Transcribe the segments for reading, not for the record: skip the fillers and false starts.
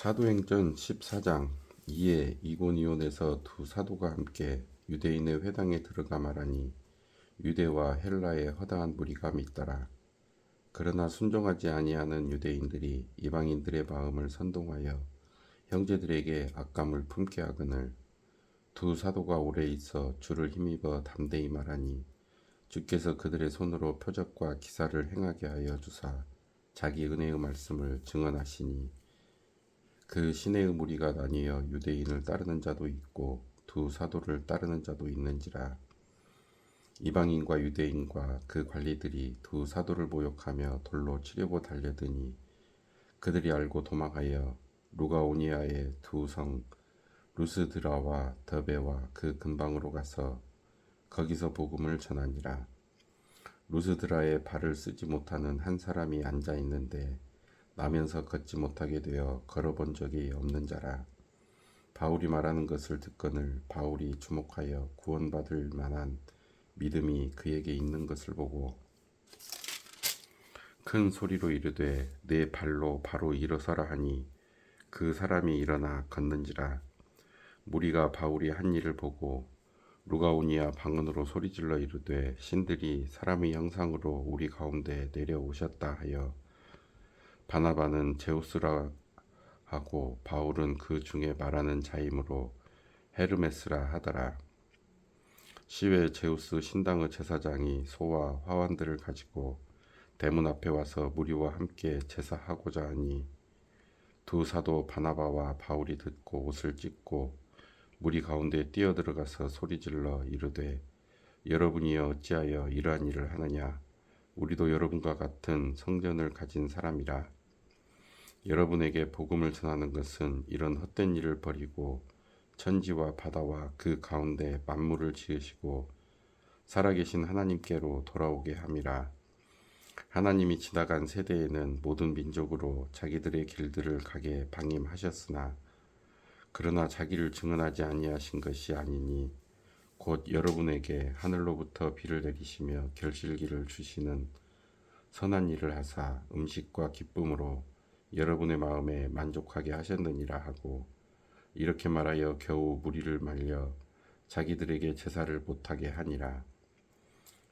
사도행전 14장. 이에 이고니온에서 두 사도가 함께 유대인의 회당에 들어가 말하니 유대와 헬라의 허다한 무리가 잇따라. 그러나 순종하지 아니하는 유대인들이 이방인들의 마음을 선동하여 형제들에게 악감을 품게 하거늘 두 사도가 오래 있어 주를 힘입어 담대히 말하니 주께서 그들의 손으로 표적과 기사를 행하게 하여 주사 자기 은혜의 말씀을 증언하시니 그 시내의 무리가 나뉘어 유대인을 따르는 자도 있고 두 사도를 따르는 자도 있는지라. 이방인과 유대인과 그 관리들이 두 사도를 모욕하며 돌로 치려고 달려드니 그들이 알고 도망하여 루가오니아의 두 성 루스드라와 더베와 그 근방으로 가서 거기서 복음을 전하니라. 루스드라에 발을 쓰지 못하는 한 사람이 앉아 있는데 나면서 걷지 못하게 되어 걸어본 적이 없는 자라. 바울이 말하는 것을 듣거늘 바울이 주목하여 구원받을 만한 믿음이 그에게 있는 것을 보고 큰 소리로 이르되 내 발로 바로 일어서라 하니 그 사람이 일어나 걷는지라. 무리가 바울이 한 일을 보고 루가오니아 방언으로 소리질러 이르되 신들이 사람의 형상으로 우리 가운데 내려오셨다 하여 바나바는 제우스라 하고 바울은 그 중에 말하는 자이므로 헤르메스라 하더라. 시외 제우스 신당의 제사장이 소와 화환들을 가지고 대문 앞에 와서 무리와 함께 제사하고자 하니 두 사도 바나바와 바울이 듣고 옷을 찢고 무리 가운데 뛰어들어가서 소리질러 이르되 여러분이 어찌하여 이러한 일을 하느냐. 우리도 여러분과 같은 성전을 가진 사람이라. 여러분에게 복음을 전하는 것은 이런 헛된 일을 버리고 천지와 바다와 그 가운데 만물을 지으시고 살아계신 하나님께로 돌아오게 함이라. 하나님이 지나간 세대에는 모든 민족으로 자기들의 길들을 가게 방임하셨으나 그러나 자기를 증언하지 아니하신 것이 아니니 곧 여러분에게 하늘로부터 비를 내리시며 결실기를 주시는 선한 일을 하사 음식과 기쁨으로 여러분의 마음에 만족하게 하셨느니라 하고 이렇게 말하여 겨우 무리를 말려 자기들에게 제사를 못하게 하니라.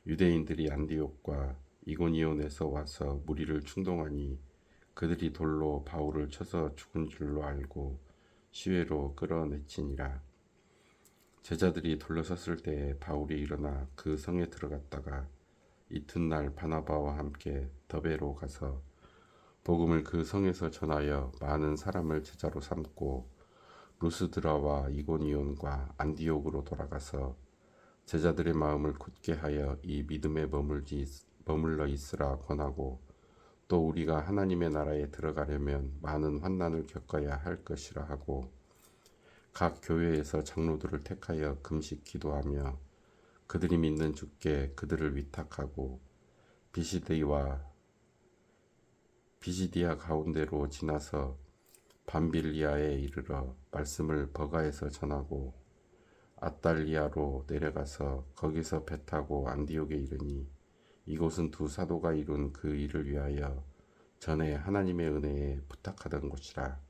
유대인들이 안디옥과 이고니온에서 와서 무리를 충동하니 그들이 돌로 바울을 쳐서 죽은 줄로 알고 시외로 끌어내치니라. 제자들이 둘러섰을 때에 바울이 일어나 그 성에 들어갔다가 이튿날 바나바와 함께 더베로 가서 복음을 그 성에서 전하여 많은 사람을 제자로 삼고 루스드라와 이고니온과 안디옥으로 돌아가서 제자들의 마음을 굳게 하여 이 믿음에 머물러 있으라 권하고 또 우리가 하나님의 나라에 들어가려면 많은 환난을 겪어야 할 것이라 하고 각 교회에서 장로들을 택하여 금식 기도하며 그들이 믿는 주께 그들을 위탁하고 비시디아 가운데로 지나서 밤빌리아에 이르러 말씀을 버가에서 전하고 아달리아로 내려가서 거기서 배 타고 안디옥에 이르니 이곳은 두 사도가 이룬 그 일을 위하여 전에 하나님의 은혜에 부탁하던 곳이라.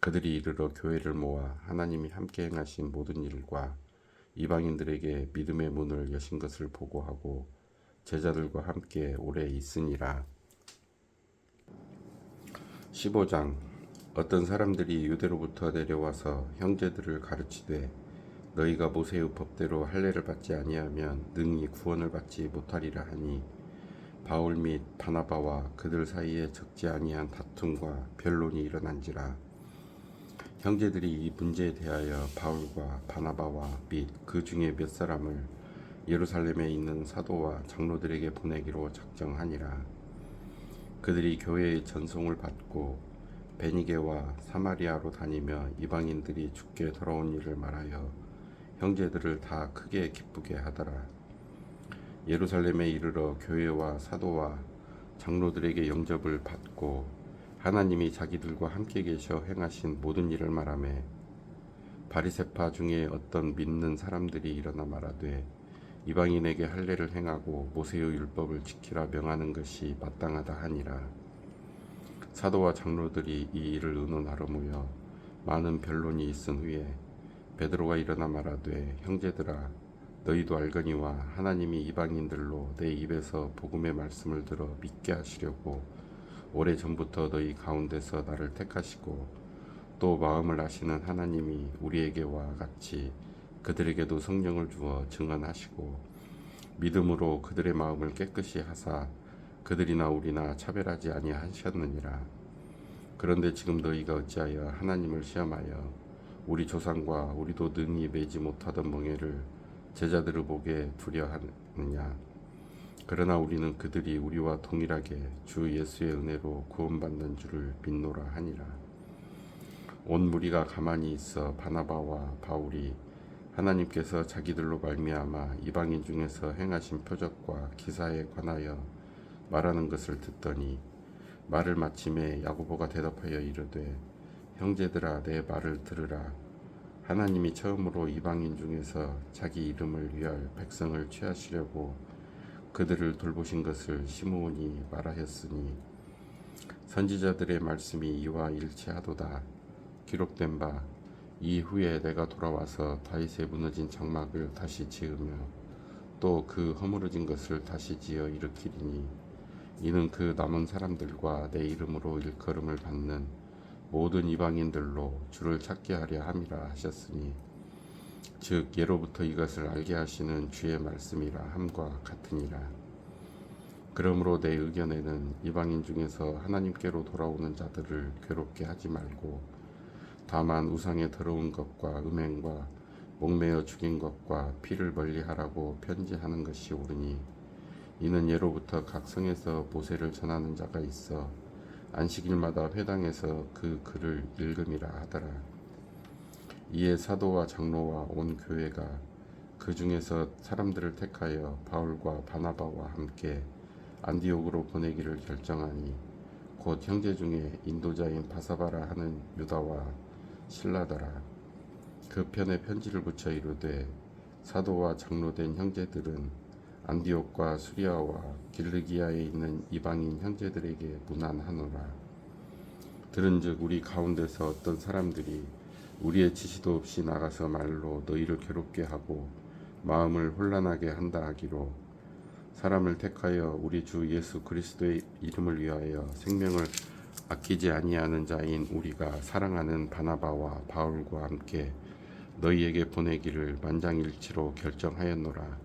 그들이 이르러 교회를 모아 하나님이 함께 행하신 모든 일과 이방인들에게 믿음의 문을 여신 것을 보고하고 제자들과 함께 오래 있으니라. 15장. 어떤 사람들이 유대로부터 내려와서 형제들을 가르치되 너희가 모세의 법대로 할례를 받지 아니하면 능히 구원을 받지 못하리라 하니 바울 및 바나바와 그들 사이에 적지 아니한 다툼과 변론이 일어난지라. 형제들이 이 문제에 대하여 바울과 바나바와 및 그 중에 몇 사람을 예루살렘에 있는 사도와 장로들에게 보내기로 작정하니라. 그들이 교회의 전송을 받고 베니게와 사마리아로 다니며 이방인들이 주께 돌아온 일을 말하여 형제들을 다 크게 기쁘게 하더라. 예루살렘에 이르러 교회와 사도와 장로들에게 영접을 받고 하나님이 자기들과 함께 계셔 행하신 모든 일을 말하며 바리새파 중에 어떤 믿는 사람들이 일어나 말하되 이방인에게 할례를 행하고 모세의 율법을 지키라 명하는 것이 마땅하다 하니라. 사도와 장로들이 이 일을 의논하러 모여 많은 변론이 있은 후에 베드로가 일어나 말하되, 형제들아, 너희도 알거니와 하나님이 이방인들로 내 입에서 복음의 말씀을 들어 믿게 하시려고 오래 전부터 너희 가운데서 나를 택하시고 또 마음을 아시는 하나님이 우리에게와 같이 그들에게도 성령을 주어 증언하시고 믿음으로 그들의 마음을 깨끗이 하사 그들이나 우리나 차별하지 아니하셨느니라. 그런데 지금 너희가 어찌하여 하나님을 시험하여 우리 조상과 우리도 능히 매지 못하던 멍에를 제자들을 보게 두려하느냐. 그러나 우리는 그들이 우리와 동일하게 주 예수의 은혜로 구원받는 줄을 믿노라 하니라. 온 무리가 가만히 있어 바나바와 바울이 하나님께서 자기들로 말미암아 이방인 중에서 행하신 표적과 기사에 관하여 말하는 것을 듣더니 말을 마침에 야고보가 대답하여 이르되, 형제들아, 내 말을 들으라. 하나님이 처음으로 이방인 중에서 자기 이름을 위할 백성을 취하시려고 그들을 돌보신 것을 시므온이 말하였으니 선지자들의 말씀이 이와 일치하도다. 기록된 바 이후에 내가 돌아와서 다윗의 무너진 장막을 다시 지으며 또 그 허물어진 것을 다시 지어 일으키리니 이는 그 남은 사람들과 내 이름으로 일컬음을 받는 모든 이방인들로 주를 찾게 하려 함이라 하셨으니 즉 예로부터 이것을 알게 하시는 주의 말씀이라 함과 같으니라. 그러므로 내 의견에는 이방인 중에서 하나님께로 돌아오는 자들을 괴롭게 하지 말고 다만 우상에 더러운 것과 음행과 목매어 죽인 것과 피를 멀리하라고 편지하는 것이 옳으니 이는 예로부터 각 성에서 모세를 전하는 자가 있어 안식일마다 회당에서 그 글을 읽음이라 하더라. 이에 사도와 장로와 온 교회가 그 중에서 사람들을 택하여 바울과 바나바와 함께 안디옥으로 보내기를 결정하니 곧 형제 중에 인도자인 바사바라 하는 유다와 실라더라. 그 편에 편지를 붙여 이르되, 사도와 장로된 형제들은 안디옥과 수리아와 길르기아에 있는 이방인 형제들에게 문안하노라. 들은즉 우리 가운데서 어떤 사람들이 우리의 지시도 없이 나가서 말로 너희를 괴롭게 하고 마음을 혼란하게 한다 하기로 사람을 택하여 우리 주 예수 그리스도의 이름을 위하여 생명을 아끼지 아니하는 자인 우리가 사랑하는 바나바와 바울과 함께 너희에게 보내기를 만장일치로 결정하였노라.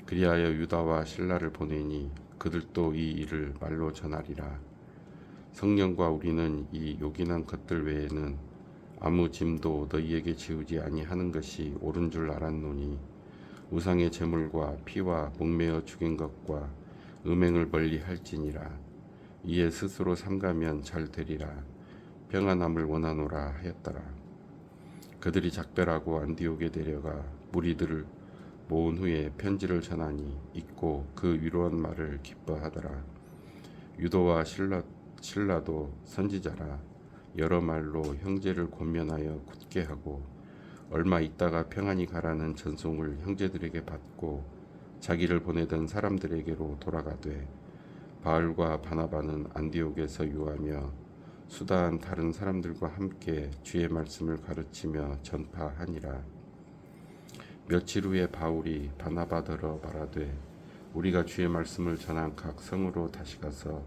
그리하여 유다와 실라를 보내니 그들도 이 일을 말로 전하리라. 성령과 우리는 이 요긴한 것들 외에는 아무 짐도 너희에게 지우지 아니하는 것이 옳은 줄 알았노니 우상의 제물과 피와 목매어 죽인 것과 음행을 멀리할지니라. 이에 스스로 삼가면 잘 되리라. 평안함을 원하노라 하였더라. 그들이 작별하고 안디옥에 내려가 무리들을 모은 후에 편지를 전하니 읽고 그 위로한 말을 기뻐하더라. 유도와 실라도 선지자라 여러 말로 형제를 권면하여 굳게 하고 얼마 있다가 평안히 가라는 전송을 형제들에게 받고 자기를 보내던 사람들에게로 돌아가되 바울과 바나바는 안디옥에서 유하며 수다한 다른 사람들과 함께 주의 말씀을 가르치며 전파하니라. 며칠 후에 바울이 바나바더러 말하되, 우리가 주의 말씀을 전한 각 성으로 다시 가서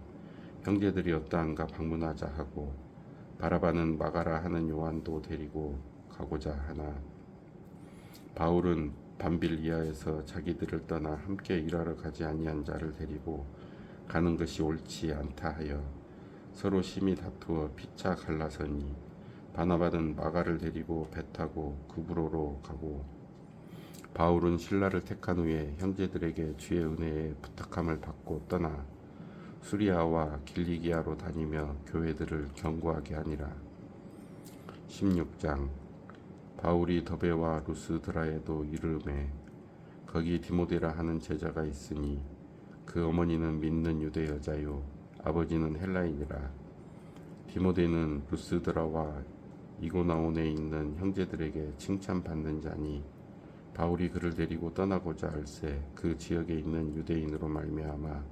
형제들이 어떠한가 방문하자 하고 바라바는 마가라 하는 요한도 데리고 가고자 하나 바울은 밤빌리아에서 자기들을 떠나 함께 일하러 가지 아니한 자를 데리고 가는 것이 옳지 않다 하여 서로 심히 다투어 피차 갈라서니 바나바는 마가를 데리고 배 타고 구브로로 가고 바울은 신라를 택한 후에 형제들에게 주의 은혜에 부탁함을 받고 떠나 수리아와 길리기아로 다니며 교회들을 경고하게 하니라. 16장. 바울이 더베와 루스드라에도 이르매 거기 디모데라 하는 제자가 있으니 그 어머니는 믿는 유대 여자요 아버지는 헬라인이라. 디모데는 루스드라와 이고나온에 있는 형제들에게 칭찬받는 자니 바울이 그를 데리고 떠나고자 할새 그 지역에 있는 유대인으로 말미암아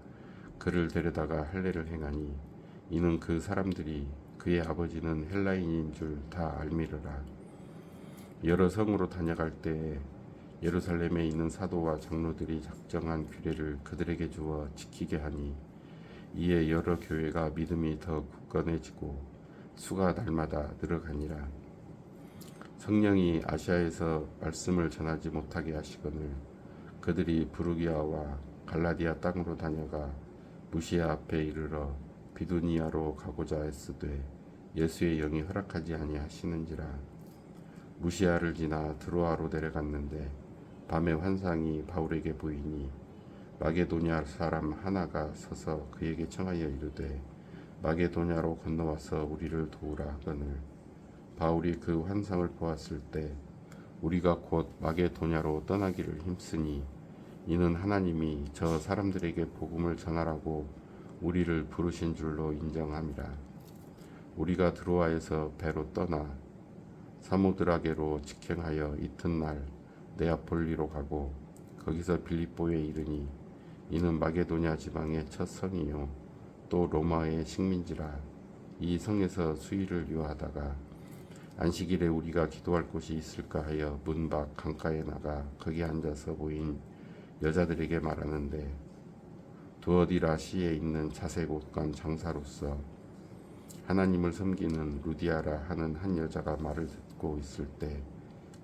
그를 데려다가 할례를 행하니 이는 그 사람들이 그의 아버지는 헬라인인 줄 다 알미르라. 여러 성으로 다녀갈 때에 예루살렘에 있는 사도와 장로들이 작정한 규례를 그들에게 주어 지키게 하니 이에 여러 교회가 믿음이 더 굳건해지고 수가 날마다 늘어가니라. 성령이 아시아에서 말씀을 전하지 못하게 하시거늘 그들이 부르기아와 갈라디아 땅으로 다녀가 무시아 앞에 이르러 비두니아로 가고자 했으되 예수의 영이 허락하지 아니하시는지라. 무시아를 지나 드로아로 내려갔는데 밤에 환상이 바울에게 보이니 마게도냐 사람 하나가 서서 그에게 청하여 이르되 마게도냐로 건너와서 우리를 도우라 하거늘 바울이 그 환상을 보았을 때 우리가 곧 마게도냐로 떠나기를 힘쓰니 이는 하나님이 저 사람들에게 복음을 전하라고 우리를 부르신 줄로 인정함이라. 우리가 드로아에서 배로 떠나 사모드라게로 직행하여 이튿날 네아폴리로 가고 거기서 빌립보에 이르니 이는 마게도냐 지방의 첫 성이요 또 로마의 식민지라. 이 성에서 수일을 유하다가 안식일에 우리가 기도할 곳이 있을까 하여 문 밖 강가에 나가 거기 앉아서 보인 여자들에게 말하는데 두어디라 시에 있는 자색 옷간 장사로서 하나님을 섬기는 루디아라 하는 한 여자가 말을 듣고 있을 때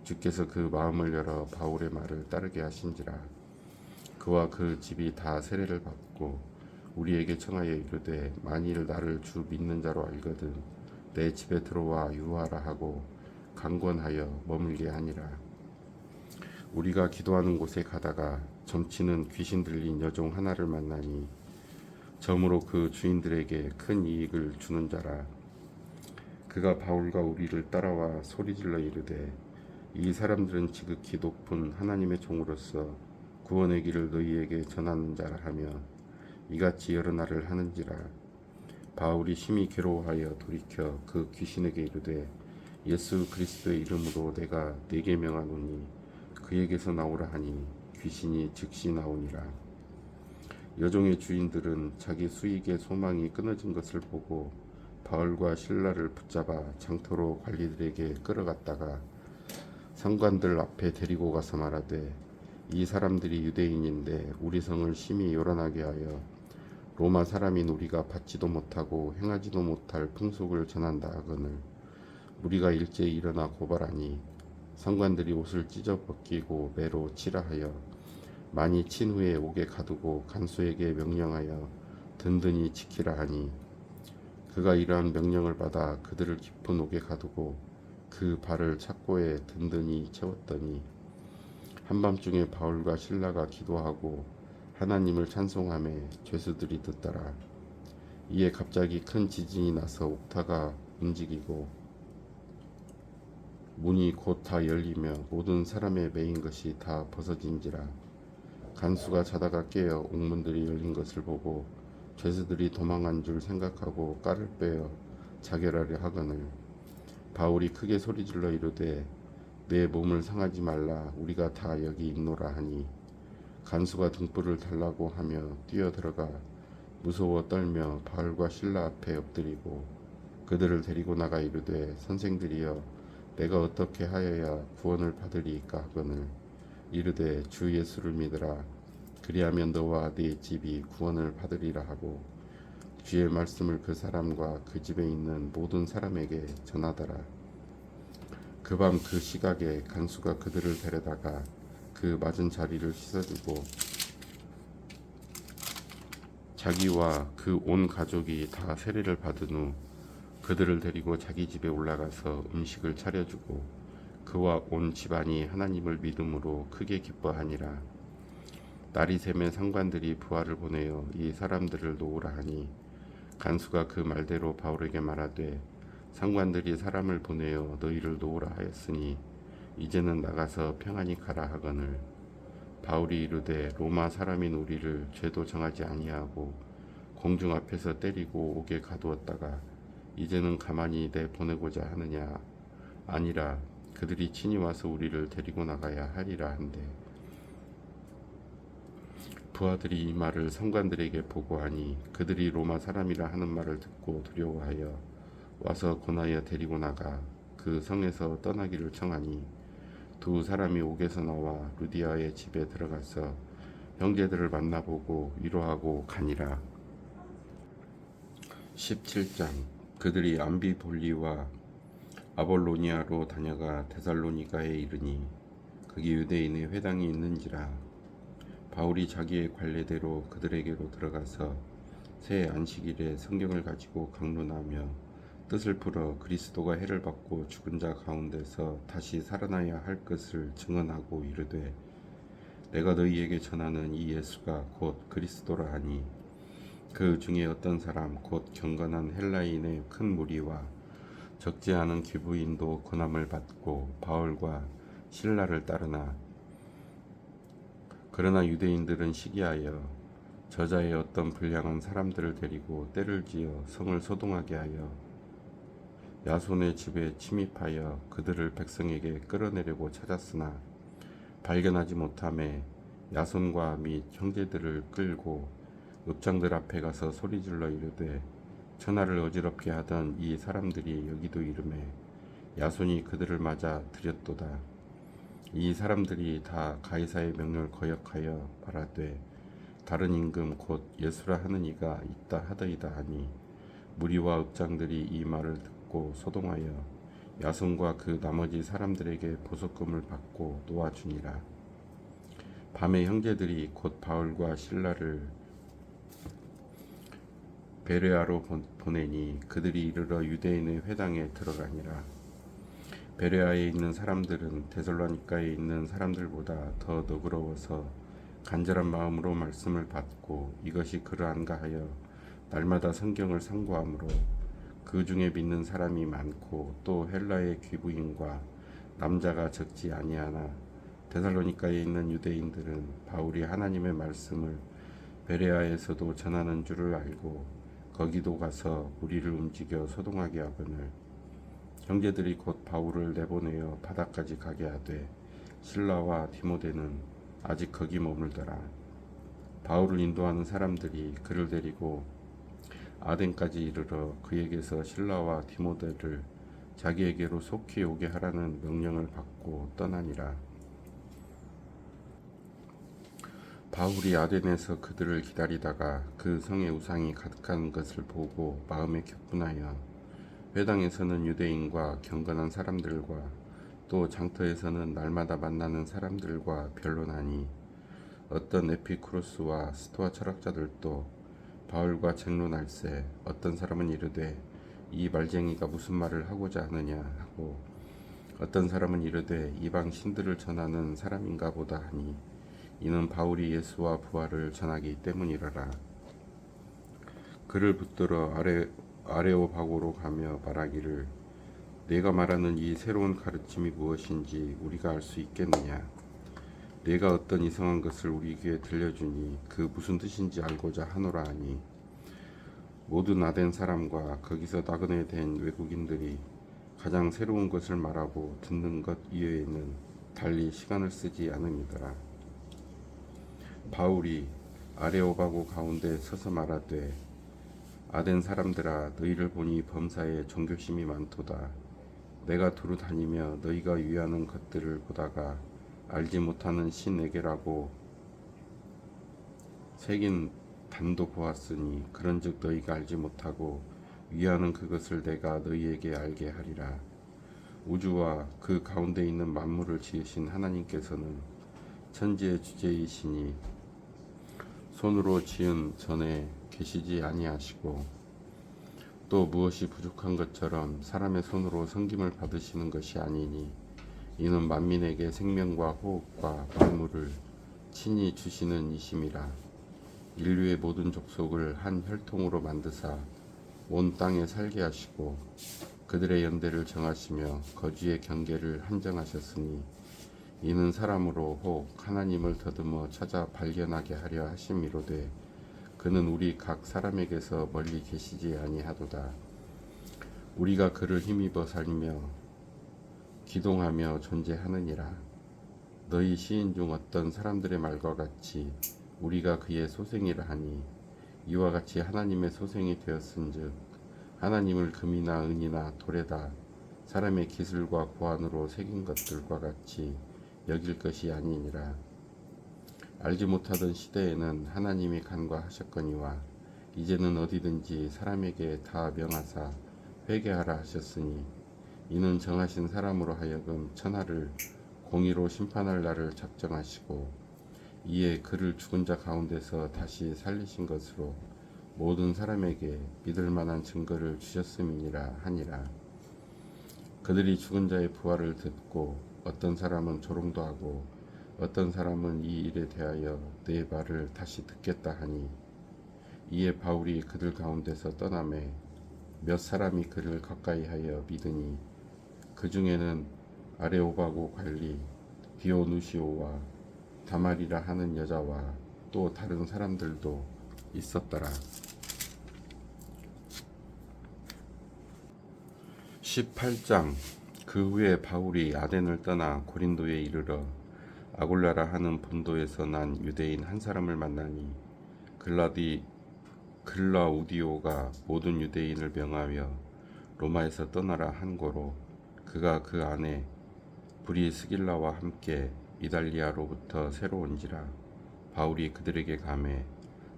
주께서 그 마음을 열어 바울의 말을 따르게 하신지라. 그와 그 집이 다 세례를 받고 우리에게 청하여 이르되 만일 나를 주 믿는 자로 알거든 내 집에 들어와 유하라 하고 강권하여 머물게 하니라. 우리가 기도하는 곳에 가다가 점치는 귀신 들린 여종 하나를 만나니 점으로 그 주인들에게 큰 이익을 주는 자라. 그가 바울과 우리를 따라와 소리질러 이르되 이 사람들은 지극히 높은 하나님의 종으로서 구원의 길을 너희에게 전하는 자라 하며 이같이 여러 날을 하는지라. 바울이 심히 괴로워하여 돌이켜 그 귀신에게 이르되 예수 그리스도의 이름으로 내가 네게 명하노니 그에게서 나오라 하니 귀신이 즉시 나오니라. 여종의 주인들은 자기 수익의 소망이 끊어진 것을 보고 바울과 실라를 붙잡아 장터로 관리들에게 끌어갔다가 상관들 앞에 데리고 가서 말하되 이 사람들이 유대인인데 우리 성을 심히 요란하게 하여 로마 사람인 우리가 받지도 못하고 행하지도 못할 풍속을 전한다 하거늘 우리가 일제히 일어나 고발하니 상관들이 옷을 찢어 벗기고 매로 치라 하여 많이 친 후에 옥에 가두고 간수에게 명령하여 든든히 지키라 하니 그가 이러한 명령을 받아 그들을 깊은 옥에 가두고 그 발을 착고에 든든히 채웠더니 한밤중에 바울과 실라가 기도하고 하나님을 찬송하며 죄수들이 듣더라. 이에 갑자기 큰 지진이 나서 옥타가 움직이고 문이 곧 다 열리며 모든 사람의 매인 것이 다 벗어진지라. 간수가 자다가 깨어 옥문들이 열린 것을 보고 죄수들이 도망한 줄 생각하고 깔을 빼어 자결하려 하거늘 바울이 크게 소리질러 이르되 내 몸을 상하지 말라 우리가 다 여기 있노라 하니 간수가 등불을 달라고 하며 뛰어들어가 무서워 떨며 바울과 실라 앞에 엎드리고 그들을 데리고 나가 이르되 선생들이여 내가 어떻게 하여야 구원을 받으리이까 하거늘 이르되 주 예수를 믿으라 그리하면 너와 네 집이 구원을 받으리라 하고 주의 말씀을 그 사람과 그 집에 있는 모든 사람에게 전하더라. 그 밤 그 시각에 간수가 그들을 데려다가 그 맞은 자리를 씻어주고 자기와 그 온 가족이 다 세례를 받은 후 그들을 데리고 자기 집에 올라가서 음식을 차려주고 그와 온 집안이 하나님을 믿음으로 크게 기뻐하니라. 날이 새면 상관들이 부하를 보내어 이 사람들을 놓으라 하니 간수가 그 말대로 바울에게 말하되 상관들이 사람을 보내어 너희를 놓으라 하였으니 이제는 나가서 평안히 가라 하거늘 바울이 이르되 로마 사람인 우리를 죄도 정하지 아니하고 공중 앞에서 때리고 옥에 가두었다가 이제는 가만히 내보내고자 하느냐 아니라 그들이 친히 와서 우리를 데리고 나가야 하리라 한데 부하들이 이 말을 성관들에게 보고하니 그들이 로마 사람이라 하는 말을 듣고 두려워하여 와서 고나여 데리고 나가 그 성에서 떠나기를 청하니 두 사람이 옥에서 나와 루디아의 집에 들어가서 형제들을 만나보고 위로하고 가니라. 17장. 그들이 암비볼리와 아볼로니아로 다녀가 데살로니가에 이르니 거기 유대인의 회당이 있는지라. 바울이 자기의 관례대로 그들에게로 들어가서 새 안식일에 성경을 가지고 강론하며 뜻을 풀어 그리스도가 해를 받고 죽은 자 가운데서 다시 살아나야 할 것을 증언하고 이르되 내가 너희에게 전하는 이 예수가 곧 그리스도라 하니 그 중에 어떤 사람 곧 경건한 헬라인의 큰 무리와 적지 않은 귀부인도 고난을 받고 바울과 실라를 따르나 그러나 유대인들은 시기하여 저자의 어떤 불량한 사람들을 데리고 때를 지어 성을 소동하게 하여 야손의 집에 침입하여 그들을 백성에게 끌어내려고 찾았으나 발견하지 못하매 야손과 및 형제들을 끌고 읍장들 앞에 가서 소리질러 이르되 천하를 어지럽게 하던 이 사람들이 여기도 이르매 야손이 그들을 맞아 들였도다. 이 사람들이 다 가이사의 명령을 거역하여 말하되 다른 임금 곧 예수라 하는 이가 있다 하더이다 하니 무리와 읍장들이 이 말을 듣고 소동하여 야손과 그 나머지 사람들에게 보석금을 받고 놓아주니라. 밤에 형제들이 곧 바울과 실라를 베레아로 보내니 그들이 이르러 유대인의 회당에 들어가니라. 베레아에 있는 사람들은 데살로니가에 있는 사람들보다 더 너그러워서 간절한 마음으로 말씀을 받고 이것이 그러한가 하여 날마다 성경을 상고하므로 그 중에 믿는 사람이 많고 또 헬라의 귀부인과 남자가 적지 아니하나 데살로니가에 있는 유대인들은 바울이 하나님의 말씀을 베레아에서도 전하는 줄을 알고 거기도 가서 무리를 움직여 소동하게 하거늘 형제들이 곧 바울을 내보내어 바다까지 가게 하되 실라와 디모데는 아직 거기 머물더라. 바울을 인도하는 사람들이 그를 데리고 아덴까지 이르러 그에게서 실라와 디모데를 자기에게로 속히 오게 하라는 명령을 받고 떠나니라. 바울이 아덴에서 그들을 기다리다가 그 성에 우상이 가득한 것을 보고 마음에 격분하여 회당에서는 유대인과 경건한 사람들과 또 장터에서는 날마다 만나는 사람들과 변론하니 어떤 에피쿠로스와 스토아 철학자들도 바울과 쟁론할세 어떤 사람은 이르되 이 말쟁이가 무슨 말을 하고자 하느냐 하고 어떤 사람은 이르되 이방 신들을 전하는 사람인가 보다 하니 이는 바울이 예수와 부활을 전하기 때문이라라. 그를 붙들어 아레오바고로 가며 말하기를 내가 말하는 이 새로운 가르침이 무엇인지 우리가 알 수 있겠느냐. 내가 어떤 이상한 것을 우리 귀에 들려주니 그 무슨 뜻인지 알고자 하노라 하니 모든 아덴 사람과 거기서 나그네 된 외국인들이 가장 새로운 것을 말하고 듣는 것 이외에는 달리 시간을 쓰지 않음이더라. 바울이 아레오바고 가운데 서서 말하되 아덴 사람들아 너희를 보니 범사에 종교심이 많도다. 내가 두루 다니며 너희가 위하는 것들을 보다가 알지 못하는 신에게라고 새긴 단도 보았으니 그런즉 너희가 알지 못하고 위하는 그것을 내가 너희에게 알게 하리라. 우주와 그 가운데 있는 만물을 지으신 하나님께서는 천지의 주제이시니 손으로 지은 전에 계시지 아니하시고 또 무엇이 부족한 것처럼 사람의 손으로 섬김을 받으시는 것이 아니니 이는 만민에게 생명과 호흡과 만물을 친히 주시는 이심이라. 인류의 모든 족속을 한 혈통으로 만드사 온 땅에 살게 하시고 그들의 연대를 정하시며 거주의 경계를 한정하셨으니 이는 사람으로 혹 하나님을 더듬어 찾아 발견하게 하려 하심이로되 그는 우리 각 사람에게서 멀리 계시지 아니하도다. 우리가 그를 힘입어 살며 기동하며 존재하느니라. 너희 시인 중 어떤 사람들의 말과 같이 우리가 그의 소생이라 하니 이와 같이 하나님의 소생이 되었은즉 하나님을 금이나 은이나 돌에다 사람의 기술과 고안으로 새긴 것들과 같이 여길 것이 아니니라. 알지 못하던 시대에는 하나님이 간과하셨거니와 이제는 어디든지 사람에게 다 명하사 회개하라 하셨으니 이는 정하신 사람으로 하여금 천하를 공의로 심판할 날을 작정하시고 이에 그를 죽은 자 가운데서 다시 살리신 것으로 모든 사람에게 믿을 만한 증거를 주셨음이니라 하니라. 그들이 죽은 자의 부활을 듣고 어떤 사람은 조롱도 하고 어떤 사람은 이 일에 대하여 내 말을 다시 듣겠다 하니 이에 바울이 그들 가운데서 떠나매 몇 사람이 그를 가까이하여 믿으니 그 중에는 아레오바고 관리 디오누시오와 다말이라 하는 여자와 또 다른 사람들도 있었더라. 18장. 그 후에 바울이 아덴을 떠나 고린도에 이르러 아골라라 하는 본도에서 난 유대인 한 사람을 만나니 글라우디오가 모든 유대인을 명하여 로마에서 떠나라 한 고로 그가 그 안에 브리스길라와 함께 이달리아로부터 새로 온지라. 바울이 그들에게 가매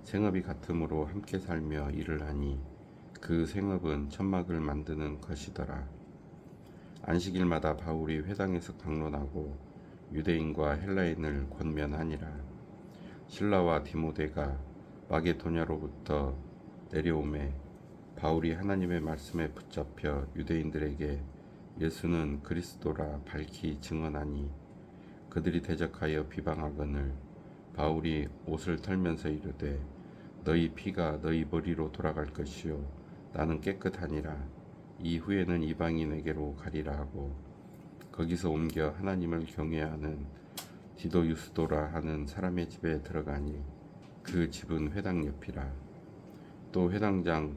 생업이 같음으로 함께 살며 일을 하니 그 생업은 천막을 만드는 것이더라. 안식일마다 바울이 회당에서 강론하고 유대인과 헬라인을 권면하니라. 실라와 디모데가 마게도냐로부터 내려오매 바울이 하나님의 말씀에 붙잡혀 유대인들에게 예수는 그리스도라 밝히 증언하니 그들이 대적하여 비방하거늘 바울이 옷을 털면서 이르되 너희 피가 너희 머리로 돌아갈 것이요 나는 깨끗하니라. 이후에는 이방인에게로 가리라 하고 거기서 옮겨 하나님을 경외하는 디도유스도라 하는 사람의 집에 들어가니 그 집은 회당 옆이라. 또 회당장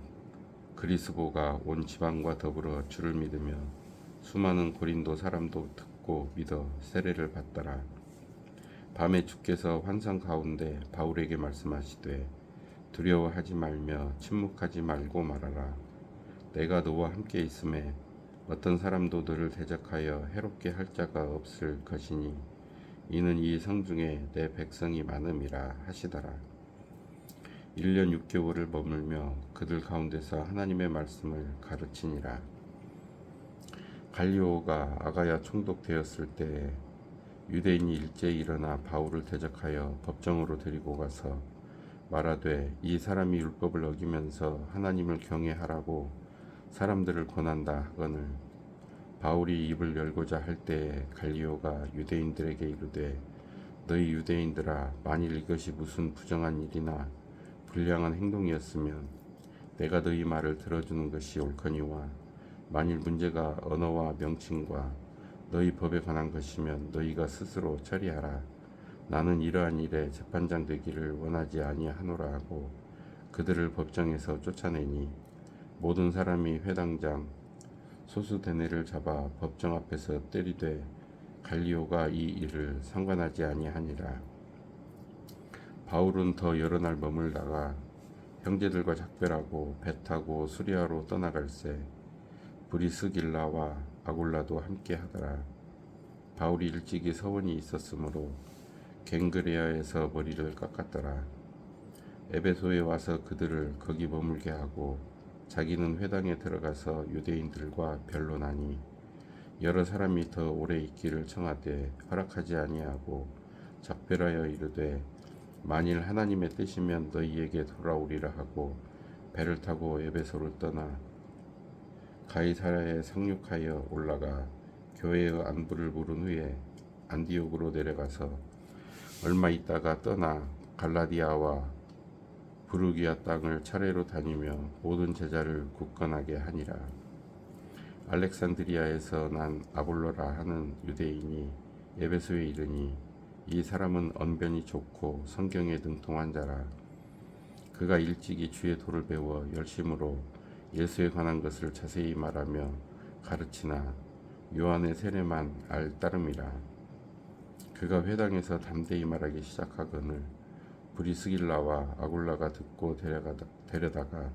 그리스보가 온 지방과 더불어 주를 믿으며 수많은 고린도 사람도 듣고 믿어 세례를 받더라. 밤에 주께서 환상 가운데 바울에게 말씀하시되 두려워하지 말며 침묵하지 말고 말하라. 내가 너와 함께 있음에 어떤 사람도 너를 대적하여 해롭게 할 자가 없을 것이니 이는 이 성중에 내 백성이 많음이라 하시더라. 1년 6개월을 머물며 그들 가운데서 하나님의 말씀을 가르치니라. 갈리오가 아가야 총독되었을 때에 유대인이 일제히 일어나 바울을 대적하여 법정으로 데리고 가서 말하되 이 사람이 율법을 어기면서 하나님을 경외하라고 사람들을 권한다 하거늘 바울이 입을 열고자 할 때에 갈리오가 유대인들에게 이르되 너희 유대인들아 만일 이것이 무슨 부정한 일이나 불량한 행동이었으면 내가 너희 말을 들어주는 것이 옳거니와 만일 문제가 언어와 명칭과 너희 법에 관한 것이면 너희가 스스로 처리하라. 나는 이러한 일에 재판장 되기를 원하지 아니하노라 하고 그들을 법정에서 쫓아내니 모든 사람이 회당장 소수대네를 잡아 법정 앞에서 때리되 갈리오가 이 일을 상관하지 아니하니라. 바울은 더 여러 날 머물다가 형제들과 작별하고 배 타고 수리아로 떠나갈새 브리스길라와 아골라도 함께 하더라. 바울이 일찍이 서원이 있었으므로 갱그레아에서 머리를 깎았더라. 에베소에 와서 그들을 거기 머물게 하고 자기는 회당에 들어가서 유대인들과 변론하니 여러 사람이 더 오래 있기를 청하되 허락하지 아니하고 작별하여 이르되 만일 하나님의 뜻이면 너희에게 돌아오리라 하고 배를 타고 에베소를 떠나 가이사랴에 상륙하여 올라가 교회의 안부를 물은 후에 안디옥으로 내려가서 얼마 있다가 떠나 갈라디아와 부르기아 땅을 차례로 다니며 모든 제자를 굳건하게 하니라. 알렉산드리아에서 난 아볼로라 하는 유대인이 에베소에 이르니 이 사람은 언변이 좋고 성경에 능통한 자라. 그가 일찍이 주의 도를 배워 열심으로 예수에 관한 것을 자세히 말하며 가르치나 요한의 세례만 알 따름이라. 그가 회당에서 담대히 말하기 시작하거늘 브리스길라와 아굴라가 듣고 데려다가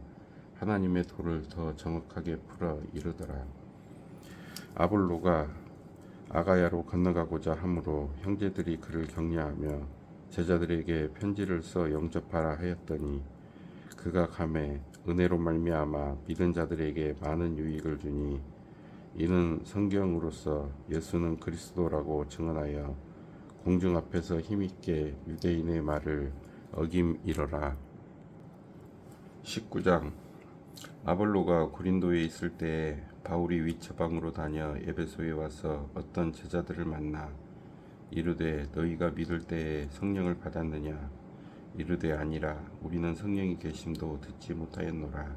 하나님의 도를 더 정확하게 풀어 이르더라. 아볼로가 아가야로 건너가고자 하므로 형제들이 그를 격려하며 제자들에게 편지를 써 영접하라 하였더니 그가 가매 은혜로 말미암아 믿은 자들에게 많은 유익을 주니 이는 성경으로서 예수는 그리스도라고 증언하여 공중 앞에서 힘있게 유대인의 말을 어김이러라. 19장. 아볼로가 고린도에 있을 때에 바울이 위처방으로 다녀 에베소에 와서 어떤 제자들을 만나 이르되 너희가 믿을 때에 성령을 받았느냐? 이르되 아니라 우리는 성령이 계심도 듣지 못하였노라.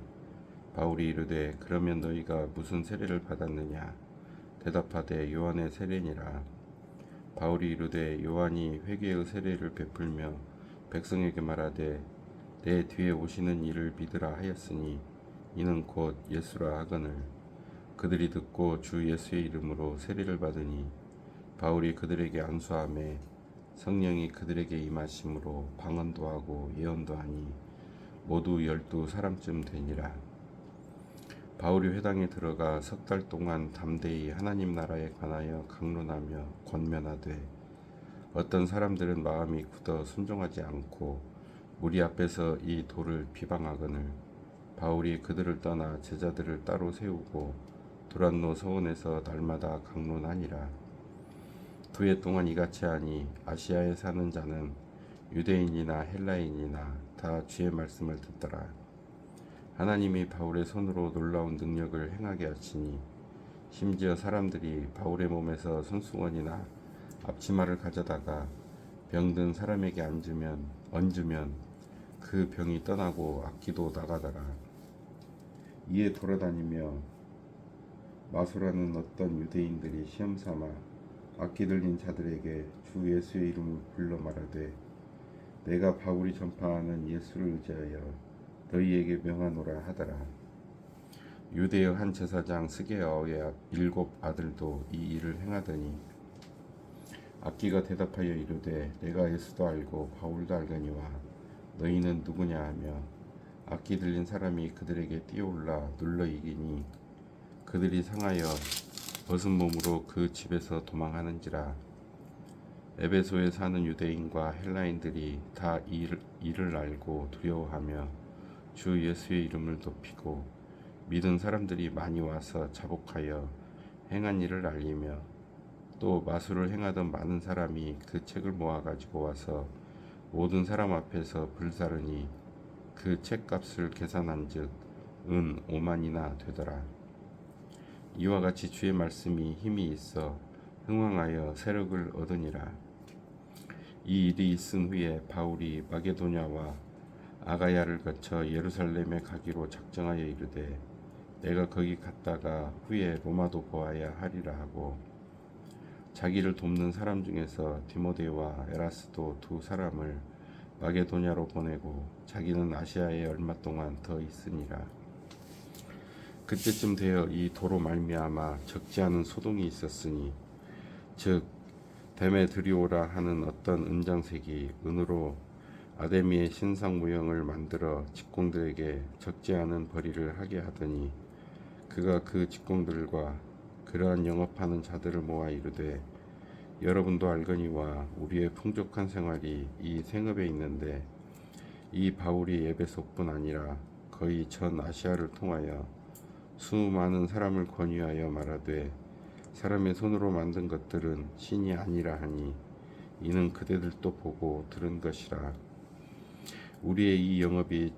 바울이 이르되 그러면 너희가 무슨 세례를 받았느냐? 대답하되 요한의 세례니라. 바울이 이르되 요한이 회개의 세례를 베풀며 백성에게 말하되 내 뒤에 오시는 이를 믿으라 하였으니 이는 곧 예수라 하거늘 그들이 듣고 주 예수의 이름으로 세례를 받으니 바울이 그들에게 안수하매 성령이 그들에게 임하심으로 방언도 하고 예언도 하니 모두 12사람쯤 되니라. 바울이 회당에 들어가 석 달 동안 담대히 하나님 나라에 관하여 강론하며 권면하되 어떤 사람들은 마음이 굳어 순종하지 않고 무리 앞에서 이 도를 비방하거늘 바울이 그들을 떠나 제자들을 따로 세우고 두란노 서원에서 날마다 강론하니라. 2해 동안 이같이 하니 아시아에 사는 자는 유대인이나 헬라인이나 다 주의 말씀을 듣더라. 하나님이 바울의 손으로 놀라운 능력을 행하게 하시니 심지어 사람들이 바울의 몸에서 손수건이나 앞치마를 가져다가 병든 사람에게 얹으면 그 병이 떠나고 악기도 나가더라. 이에 돌아다니며 마소라는 어떤 유대인들이 시험삼아 악기 들린 자들에게 주 예수의 이름을 불러 말하되 내가 바울이 전파하는 예수를 의지하여 너희에게 명하노라 하더라. 유대의 한 제사장 스게아의 7 아들도 이 일을 행하더니 악기가 대답하여 이르되 내가 예수도 알고 바울도 알거니와 너희는 누구냐 하며 악기 들린 사람이 그들에게 뛰어올라 눌러 이기니 그들이 상하여 벗은 몸으로 그 집에서 도망하는지라. 에베소에 사는 유대인과 헬라인들이 다 이를 알고 두려워하며 주 예수의 이름을 높이고 믿은 사람들이 많이 와서 자복하여 행한 일을 알리며 또 마술을 행하던 많은 사람이 그 책을 모아 가지고 와서 모든 사람 앞에서 불사르니 그 책값을 계산한즉 은 5만이나 되더라. 이와 같이 주의 말씀이 힘이 있어 흥왕하여 세력을 얻으니라. 이 일이 있은 후에 바울이 마게도냐와 아가야를 거쳐 예루살렘에 가기로 작정하여 이르되 내가 거기 갔다가 후에 로마도 보아야 하리라 하고 자기를 돕는 사람 중에서 디모데와 에라스도 2사람을 마게도냐로 보내고 자기는 아시아에 얼마 동안 더 있으니라. 그때쯤 되어 이 도로 말미암아 적지 않은 소동이 있었으니 즉 데메드리오라 하는 어떤 은장색이 은으로 아데미의 신상 모형을 만들어 직공들에게 적지 않은 벌이를 하게 하더니 그가 그 직공들과 그러한 영업하는 자들을 모아 이르되 여러분도 알거니와 우리의 풍족한 생활이 이 생업에 있는데 이 바울이 에베소뿐 아니라 거의 전 아시아를 통하여 수많은 사람을 권유하여 말하되 사람의 손으로 만든 것들은 신이 아니라 하니 이는 그대들도 보고 들은 것이라. 우리의 이 영업이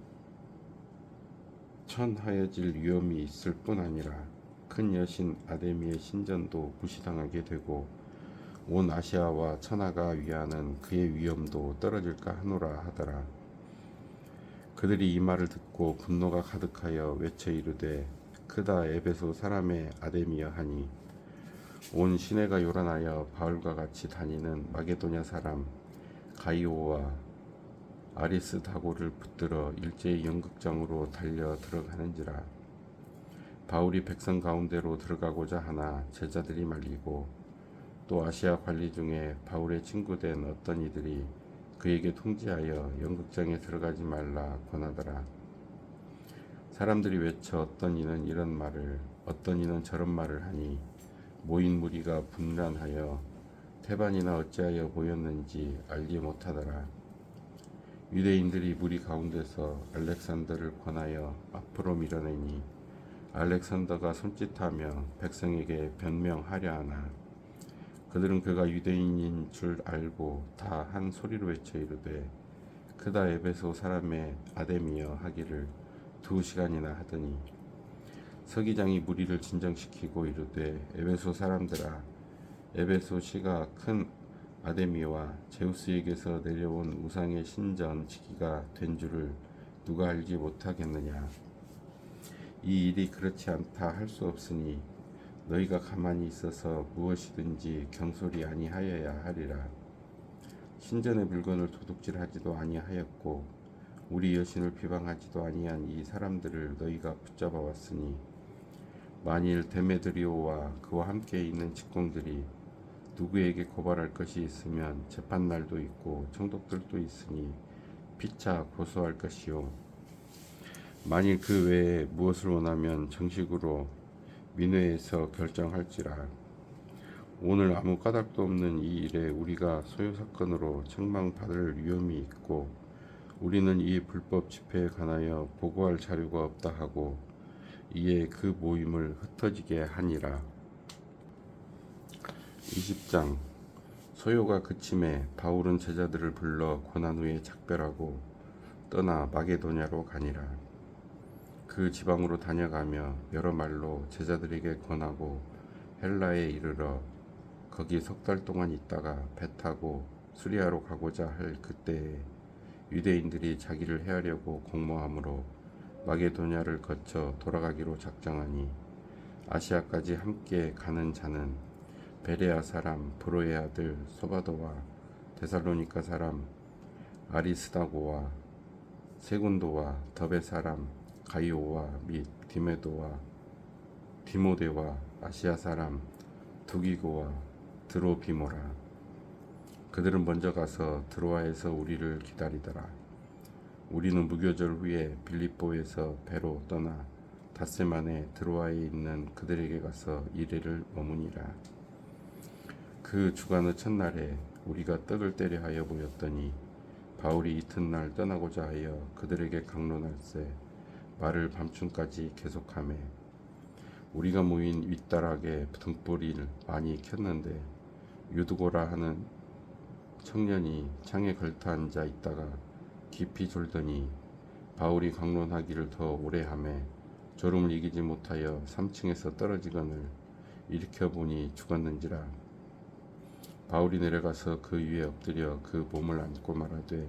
천하여질 위험이 있을 뿐 아니라 큰 여신 아데미의 신전도 무시당하게 되고 온 아시아와 천하가 위하는 그의 위엄도 떨어질까 하노라 하더라. 그들이 이 말을 듣고 분노가 가득하여 외쳐 이르되 크다 에베소 사람의 아데미여 하니 온 시내가 요란하여 바울과 같이 다니는 마게도냐 사람 가이오와 아리스다고를 붙들어 일제히 연극장으로 달려 들어가는지라. 바울이 백성 가운데로 들어가고자 하나 제자들이 말리고 또 아시아 관리 중에 바울의 친구된 어떤 이들이 그에게 통지하여 연극장에 들어가지 말라 권하더라. 사람들이 외쳐 어떤 이는 이런 말을 어떤 이는 저런 말을 하니 모인 무리가 분란하여 태반이나 어찌하여 모였는지 알지 못하더라. 유대인들이 무리 가운데서 알렉산더를 권하여 앞으로 밀어내니 알렉산더가 손짓하며 백성에게 변명하려 하나 그들은 그가 유대인인 줄 알고 다 한 소리로 외쳐 이르되 그다 에베소 사람의 아데미여 하기를 2시간이나 하더니 서기장이 무리를 진정시키고 이르되 에베소 사람들아 에베소 시가 큰 아데미와 제우스에게서 내려온 우상의 신전 지기가 된 줄을 누가 알지 못하겠느냐. 이 일이 그렇지 않다 할 수 없으니 너희가 가만히 있어서 무엇이든지 경솔이 아니하여야 하리라. 신전의 물건을 도둑질하지도 아니하였고 우리 여신을 비방하지도 아니한 이 사람들을 너희가 붙잡아 왔으니 만일 데메드리오와 그와 함께 있는 직공들이 누구에게 고발할 것이 있으면 재판날도 있고 총독들도 있으니 피차 고소할 것이요 만일 그 외에 무엇을 원하면 정식으로 민회에서 결정할지라. 오늘 아무 까닭도 없는 이 일에 우리가 소요 사건으로 책망받을 위험이 있고 우리는 이 불법 집회에 관하여 보고할 자료가 없다 하고 이에 그 모임을 흩어지게 하니라. 20장 소요가 그침에 바울은 제자들을 불러 고난 후에 작별하고 떠나 마게도냐로 가니라. 그 지방으로 다녀가며 여러 말로 제자들에게 권하고 헬라에 이르러 거기 3달 동안 있다가 배 타고 수리아로 가고자 할 그때에 유대인들이 자기를 해하려고 공모함으로 마게도냐를 거쳐 돌아가기로 작정하니 아시아까지 함께 가는 자는 베레아 사람 브로의 아들 소바도와 데살로니가 사람 아리스다고와 세군도와 더베 사람 가이오와 및 디모데와 아시아 사람 두기고와 드로비모라. 그들은 먼저 가서 드로아에서 우리를 기다리더라. 우리는 무교절 후에 빌립보에서 배로 떠나 닷새만에 드로아에 있는 그들에게 가서 이래를 머무니라. 그 주간의 첫날에 우리가 떡을 때려 하여 모였더니 바울이 이튿날 떠나고자 하여 그들에게 강론할세 말을 밤중까지 계속하매 우리가 모인 윗다락에 등불을 많이 켰는데 유두고라 하는 청년이 창에 걸터 앉아 있다가 깊이 졸더니 바울이 강론하기를 더 오래 하매 졸음을 이기지 못하여 3층에서 떨어지거늘 일으켜보니 죽었는지라. 바울이 내려가서 그 위에 엎드려 그 몸을 안고 말하되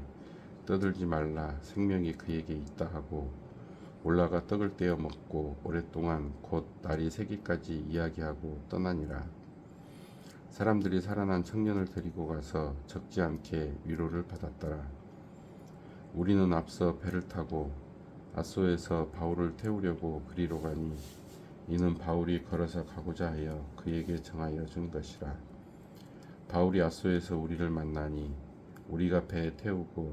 떠들지 말라 생명이 그에게 있다 하고 올라가 떡을 떼어 먹고 오랫동안 곧 날이 새기까지 이야기하고 떠나니라. 사람들이 살아난 청년을 데리고 가서 적지 않게 위로를 받았더라. 우리는 앞서 배를 타고 아소에서 바울을 태우려고 그리로 가니 이는 바울이 걸어서 가고자 하여 그에게 정하여 준 것이라. 바울이 아소에서 우리를 만나니 우리가 배에 태우고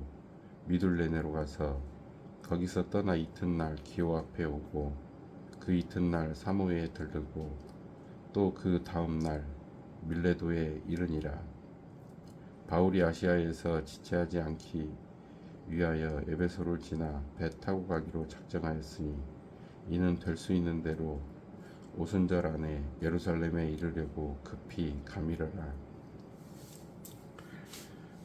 미둘레네로 가서 거기서 떠나 이튿날 기오 앞에 오고 그 이튿날 사모에 들르고 또 그 다음날 밀레도에 이르니라. 바울이 아시아에서 지체하지 않기 위하여 에베소를 지나 배 타고 가기로 작정하였으니 이는 될 수 있는 대로 오순절 안에 예루살렘에 이르려고 급히 가미르라.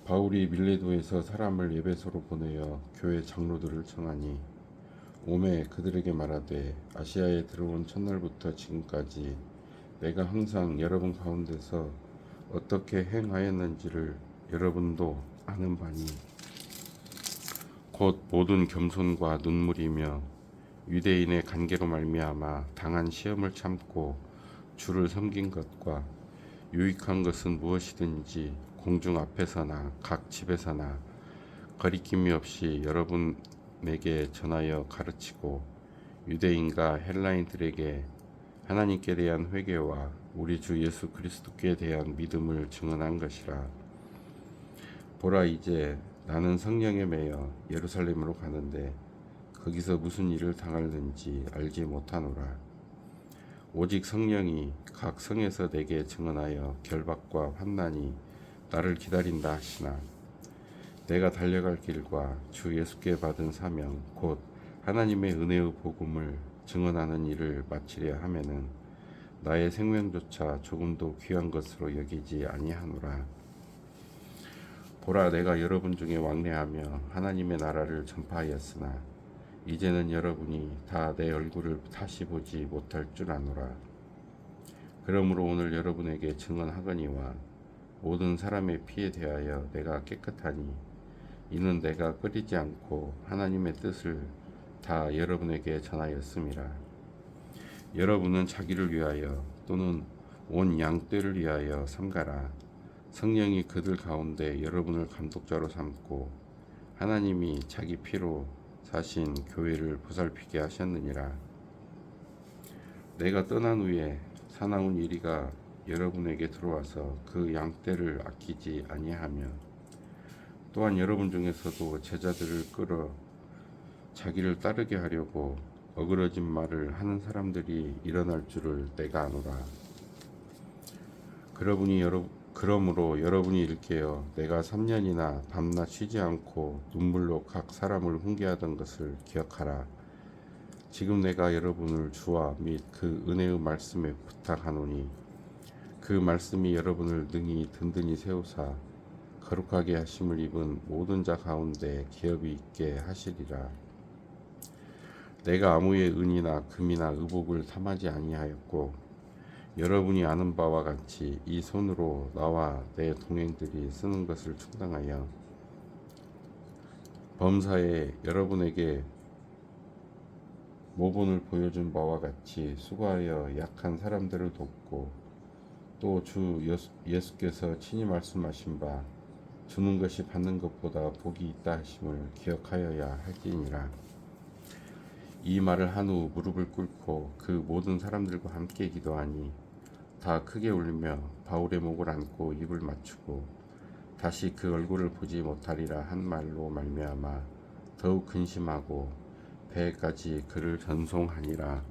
바울이 밀레도에서 사람을 에베소로 보내어 교회 장로들을 청하니 오매 그들에게 말하되 아시아에 들어온 첫날부터 지금까지 내가 항상 여러분 가운데서 어떻게 행하였는지를 여러분도 아는 바니 곧 모든 겸손과 눈물이며 유대인의 관계로 말미암아 당한 시험을 참고 주를 섬긴 것과 유익한 것은 무엇이든지 공중 앞에서나 각 집에서나 거리낌이 없이 여러분에게 전하여 가르치고 유대인과 헬라인들에게 하나님께 대한 회개와 우리 주 예수 그리스도께 대한 믿음을 증언한 것이라. 보라 이제 나는 성령에 매여 예루살렘으로 가는데 거기서 무슨 일을 당할는지 알지 못하노라. 오직 성령이 각 성에서 내게 증언하여 결박과 환난이 나를 기다린다 하시나 내가 달려갈 길과 주 예수께 받은 사명 곧 하나님의 은혜의 복음을 증언하는 일을 마치려 하면은 나의 생명조차 조금도 귀한 것으로 여기지 아니하노라. 보라, 내가 여러분 중에 왕래하며 하나님의 나라를 전파하였으나 이제는 여러분이 다 내 얼굴을 다시 보지 못할 줄 아노라. 그러므로 오늘 여러분에게 증언하거니와 모든 사람의 피에 대하여 내가 깨끗하니 이는 내가 끓이지 않고 하나님의 뜻을 다 여러분에게 전하였음이라. 여러분은 자기를 위하여 또는 온 양떼를 위하여 삼가라. 성령이 그들 가운데 여러분을 감독자로 삼고 하나님이 자기 피로 사신 교회를 보살피게 하셨느니라. 내가 떠난 후에 사나운 이리가 여러분에게 들어와서 그 양떼를 아끼지 아니하며 또한 여러분 중에서도 제자들을 끌어 자기를 따르게 하려고 어그러진 말을 하는 사람들이 일어날 줄을 내가 아노라. 그러므로 여러분이 일깨어 내가 3년이나 밤낮 쉬지 않고 눈물로 각 사람을 훈계하던 것을 기억하라. 지금 내가 여러분을 주와 및 그 은혜의 말씀에 부탁하노니 그 말씀이 여러분을 능히 든든히 세우사 거룩하게 하심을 입은 모든 자 가운데 기업이 있게 하시리라. 내가 아무의 은이나 금이나 의복을 탐하지 아니하였고 여러분이 아는 바와 같이 이 손으로 나와 내 동행들이 쓰는 것을 충당하여 범사에 여러분에게 모본을 보여준 바와 같이 수고하여 약한 사람들을 돕고 또 주 예수께서 친히 말씀하신 바 주는 것이 받는 것보다 복이 있다 하심을 기억하여야 할지니라. 이 말을 한 후 무릎을 꿇고 그 모든 사람들과 함께 기도하니 다 크게 울며 바울의 목을 안고 입을 맞추고 다시 그 얼굴을 보지 못하리라 한 말로 말미암아 더욱 근심하고 배에까지 그를 전송하니라.